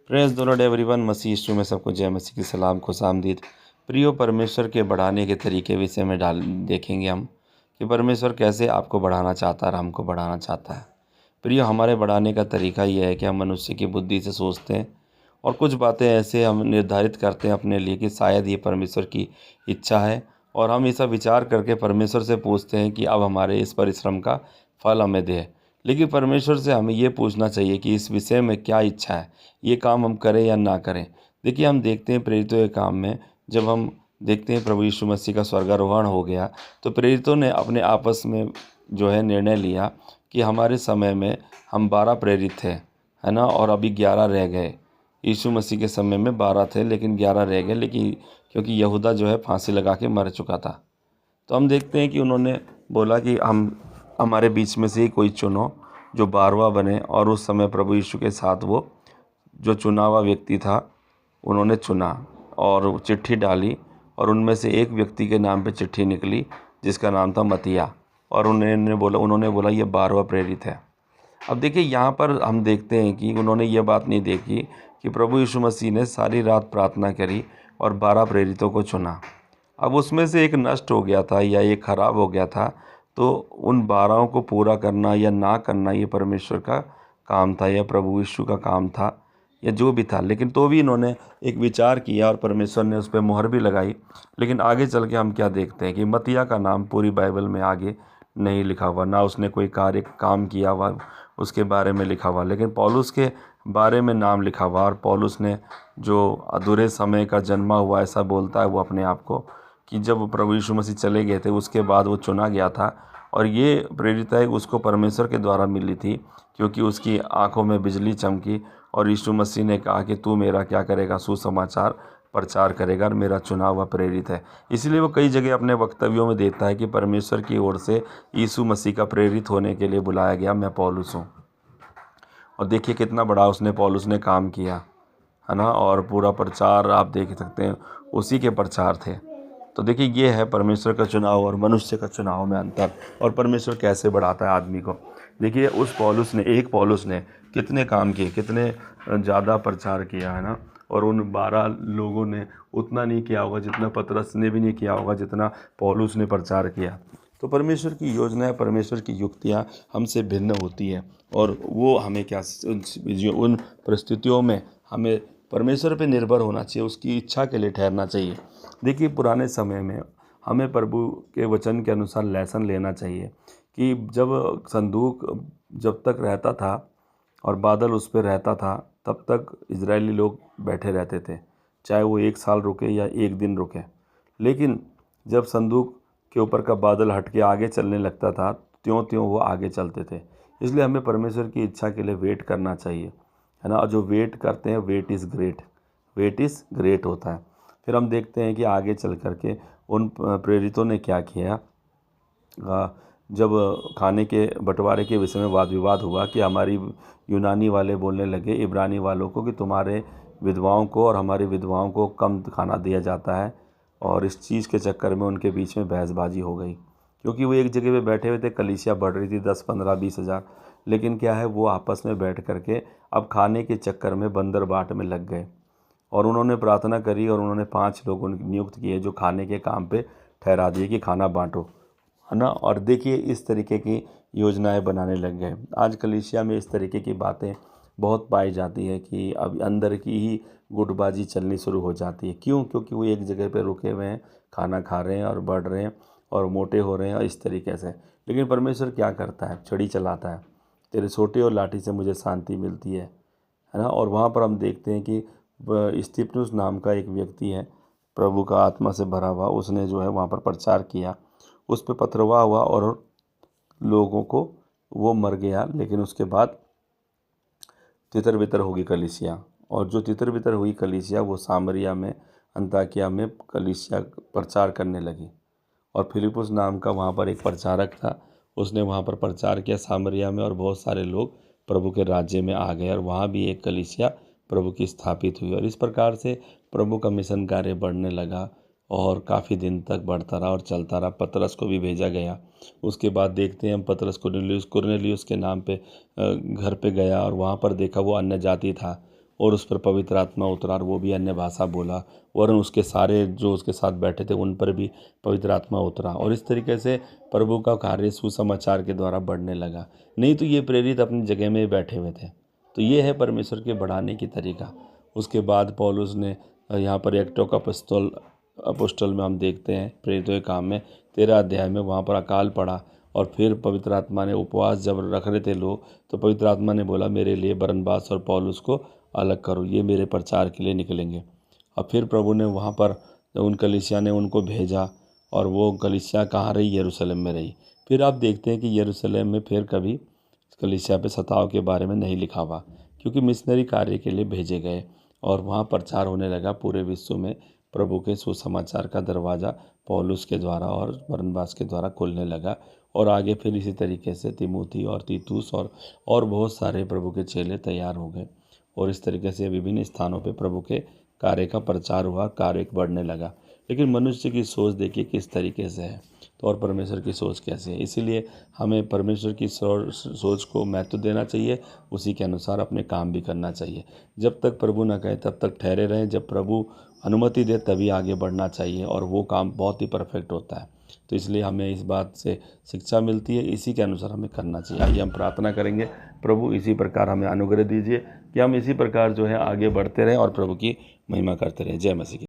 Praise the Lord everyone. मसीह यीशु में सबको जय मसीह की सलाम खुशामदीद। प्रियो, परमेश्वर के बढ़ाने के तरीके विषय में देखेंगे हम कि परमेश्वर कैसे आपको बढ़ाना चाहता है और हमको बढ़ाना चाहता है। प्रियो, हमारे बढ़ाने का तरीका ये है कि हम मनुष्य की बुद्धि से सोचते हैं और कुछ बातें ऐसे हम निर्धारित करते हैं अपने लिए कि शायद ये परमेश्वर की इच्छा है, और हम ऐसा विचार करके परमेश्वर से पूछते हैं कि अब हमारे इस परिश्रम का फल हमें दे। लेकिन परमेश्वर से हमें ये पूछना चाहिए कि इस विषय में क्या इच्छा है, ये काम हम करें या ना करें। देखिए, हम देखते हैं प्रेरितों के काम में, जब हम देखते हैं प्रभु यीशु मसीह का स्वर्गारोहण हो गया तो प्रेरितों ने अपने आपस में जो है निर्णय लिया कि हमारे समय में हम 12 प्रेरित थे, है ना, और अभी 11 रह गए। यीशु मसीह के समय में 12 थे लेकिन 11 रह गए, लेकिन क्योंकि यहूदा जो है फांसी लगा के मर चुका था। तो हम देखते हैं कि उन्होंने बोला कि हम हमारे बीच में से ही कोई चुनो जो 12वां बने, और उस समय प्रभु यीशु के साथ वो जो चुना हुआ व्यक्ति था उन्होंने चुना और चिट्ठी डाली, और उनमें से एक व्यक्ति के नाम पे चिट्ठी निकली जिसका नाम था मत्तियाह, और उन्होंने बोला ये 12वां प्रेरित है। अब देखिए, यहाँ पर हम देखते हैं कि उन्होंने ये बात नहीं देखी कि प्रभु यीशु मसीह ने सारी रात प्रार्थना करी और 12 प्रेरितों को चुना। अब उसमें से एक नष्ट हो गया था या एक खराब हो गया था, तो उन 12 को पूरा करना या ना करना ये परमेश्वर का काम था या प्रभु यीशु का काम था या जो भी था। लेकिन तो भी इन्होंने एक विचार किया और परमेश्वर ने उस पर मुहर भी लगाई। लेकिन आगे चल के हम क्या देखते हैं कि मत्तियाह का नाम पूरी बाइबल में आगे नहीं लिखा हुआ, ना उसने कोई काम किया हुआ उसके बारे में लिखा हुआ, लेकिन पौलुस के बारे में नाम लिखा हुआ। और पौलुस ने जो अधूरे समय का जन्मा हुआ ऐसा बोलता है वो अपने आप को, कि जब प्रभु यीशु मसीह चले गए थे उसके बाद वो चुना गया था। और ये प्रेरित है उसको परमेश्वर के द्वारा मिली थी, क्योंकि उसकी आंखों में बिजली चमकी और यीशु मसीह ने कहा कि तू मेरा क्या करेगा, सुसमाचार प्रचार करेगा और मेरा चुना हुआ प्रेरित है। इसलिए वो कई जगह अपने वक्तव्यों में देता है कि परमेश्वर की ओर से यीशु मसीह का प्रेरित होने के लिए बुलाया गया मैं पौलुस हूँ। और देखिए कितना बड़ा पौलुस ने काम किया, है ना, और पूरा प्रचार आप देख सकते हैं उसी के प्रचार थे। तो देखिए, ये है परमेश्वर का चुनाव और मनुष्य का चुनाव में अंतर, और परमेश्वर कैसे बढ़ाता है आदमी को। देखिए, एक पौलुस ने कितने काम किए, कितने ज़्यादा प्रचार किया, है ना, और उन 12 लोगों ने उतना नहीं किया होगा जितना पतरस ने भी नहीं किया होगा जितना पौलुस ने प्रचार किया। तो परमेश्वर की योजनाएं, परमेश्वर की युक्तियाँ हमसे भिन्न होती है, और वो हमें उन परिस्थितियों में हमें परमेश्वर पे निर्भर होना चाहिए, उसकी इच्छा के लिए ठहरना चाहिए। देखिए, पुराने समय में हमें प्रभु के वचन के अनुसार लेसन लेना चाहिए कि जब संदूक जब तक रहता था और बादल उस पर रहता था तब तक इजरायली लोग बैठे रहते थे, चाहे वो 1 साल रुके या 1 दिन रुके। लेकिन जब संदूक के ऊपर का बादल हट के आगे चलने लगता था त्यों त्यों वो आगे चलते थे। इसलिए हमें परमेश्वर की इच्छा के लिए वेट करना चाहिए, है ना। और जो वेट करते हैं वेट इज़ ग्रेट होता है। फिर हम देखते हैं कि आगे चल करके उन प्रेरितों ने क्या किया। जब खाने के बंटवारे के विषय में वाद विवाद हुआ कि हमारी यूनानी वाले बोलने लगे इब्रानी वालों को कि तुम्हारे विधवाओं को और हमारी विधवाओं को कम खाना दिया जाता है, और इस चीज़ के चक्कर में उनके बीच में बहसबाजी हो गई, क्योंकि वो एक जगह पे बैठे हुए थे, कलीसिया बढ़ रही थी 10, 15, 20 हज़ार। लेकिन क्या है, वो आपस में बैठ करके अब खाने के चक्कर में बंदर बाट में लग गए, और उन्होंने प्रार्थना करी और उन्होंने 5 लोगों ने नियुक्त किए जो खाने के काम पे ठहरा दिए कि खाना बांटो, है ना। और देखिए, इस तरीके की योजनाएं बनाने लग गए। आज कलीसिया में इस तरीके की बातें बहुत पाई जाती है कि अब अंदर की ही गुटबाजी चलनी शुरू हो जाती है। क्यों? क्योंकि वो एक जगह पे रुके हुए हैं, खाना खा रहे हैं और बढ़ रहे हैं और मोटे हो रहे हैं और इस तरीके से। लेकिन परमेश्वर क्या करता है? छड़ी चलाता है, तेरे सोटे और लाठी से मुझे शांति मिलती है ना। और वहाँ पर हम देखते हैं कि स्तिफनुस नाम का एक व्यक्ति है, प्रभु का आत्मा से भरा हुआ, उसने जो है वहाँ पर प्रचार किया, उस पर पथरवा हुआ और लोगों को वो मर गया। लेकिन उसके बाद तितर बितर होगी कलीसिया, और जो तितर बितर हुई कलीसिया वो सामरिया में, अंताकिया में कलीसिया प्रचार करने लगी। और फिलिपुस नाम का वहाँ पर एक प्रचारक था, उसने वहाँ पर प्रचार किया सामरिया में, और बहुत सारे लोग प्रभु के राज्य में आ गए, और वहाँ भी एक कलीसिया प्रभु की स्थापित हुई। और इस प्रकार से प्रभु का मिशन कार्य बढ़ने लगा और काफ़ी दिन तक बढ़ता रहा और चलता रहा। पतरस को भी भेजा गया। उसके बाद देखते हैं हम, पतरस कुरनेलियुस के नाम पे घर पे गया, और वहाँ पर देखा वो अन्य जाति था। और उस पर पवित्र आत्मा उतरा और वो भी अन्य भाषा बोला, वरन उसके सारे जो उसके साथ बैठे थे उन पर भी पवित्र आत्मा उतरा। और इस तरीके से प्रभु का कार्य सुसमाचार के द्वारा बढ़ने लगा। नहीं तो ये प्रेरित अपनी जगह में ही बैठे हुए थे। तो ये है परमेश्वर के बढ़ाने की तरीका। उसके बाद पौलुस ने यहाँ पर एक्टों का अपोस्टल में हम देखते हैं प्रेरितों के काम में 13 अध्याय में, वहाँ पर अकाल पड़ा और फिर पवित्र आत्मा ने उपवास जब रख रहे थे लोग, तो पवित्र आत्मा ने बोला मेरे लिए बरनबास और पौलुस को अलग करो, ये मेरे प्रचार के लिए निकलेंगे। और फिर प्रभु ने वहाँ पर उन कलीसिया ने उनको भेजा और वो कलीसिया कहाँ रही? यरूशलेम में रही। फिर आप देखते हैं कि यरूशलेम में फिर कभी कलीसिया पे सताव के बारे में नहीं लिखा हुआ, क्योंकि मिशनरी कार्य के लिए भेजे गए और वहाँ प्रचार होने लगा पूरे विश्व में। प्रभु के सुसमाचार का दरवाज़ा पौलुस के द्वारा और बरनबास के द्वारा खुलने लगा। और आगे फिर इसी तरीके से तीमुथी और तीतुस और बहुत सारे प्रभु के चेले तैयार हो गए और इस तरीके से विभिन्न स्थानों पे प्रभु के कार्य का प्रचार हुआ, कार्य बढ़ने लगा। लेकिन मनुष्य की सोच देखिए किस तरीके से है, तो और परमेश्वर की सोच कैसे है। इसीलिए हमें परमेश्वर की सोच को महत्व देना चाहिए, उसी के अनुसार अपने काम भी करना चाहिए। जब तक प्रभु ना कहे तब तक ठहरे रहें, जब प्रभु अनुमति दे तभी आगे बढ़ना चाहिए और वो काम बहुत ही परफेक्ट होता है। तो इसलिए हमें इस बात से शिक्षा मिलती है, इसी के अनुसार हमें करना चाहिए। आइए हम प्रार्थना करेंगे, प्रभु इसी प्रकार हमें अनुग्रह दीजिए कि हम इसी प्रकार जो है आगे बढ़ते रहें और प्रभु की महिमा करते रहें। जय मसीह की।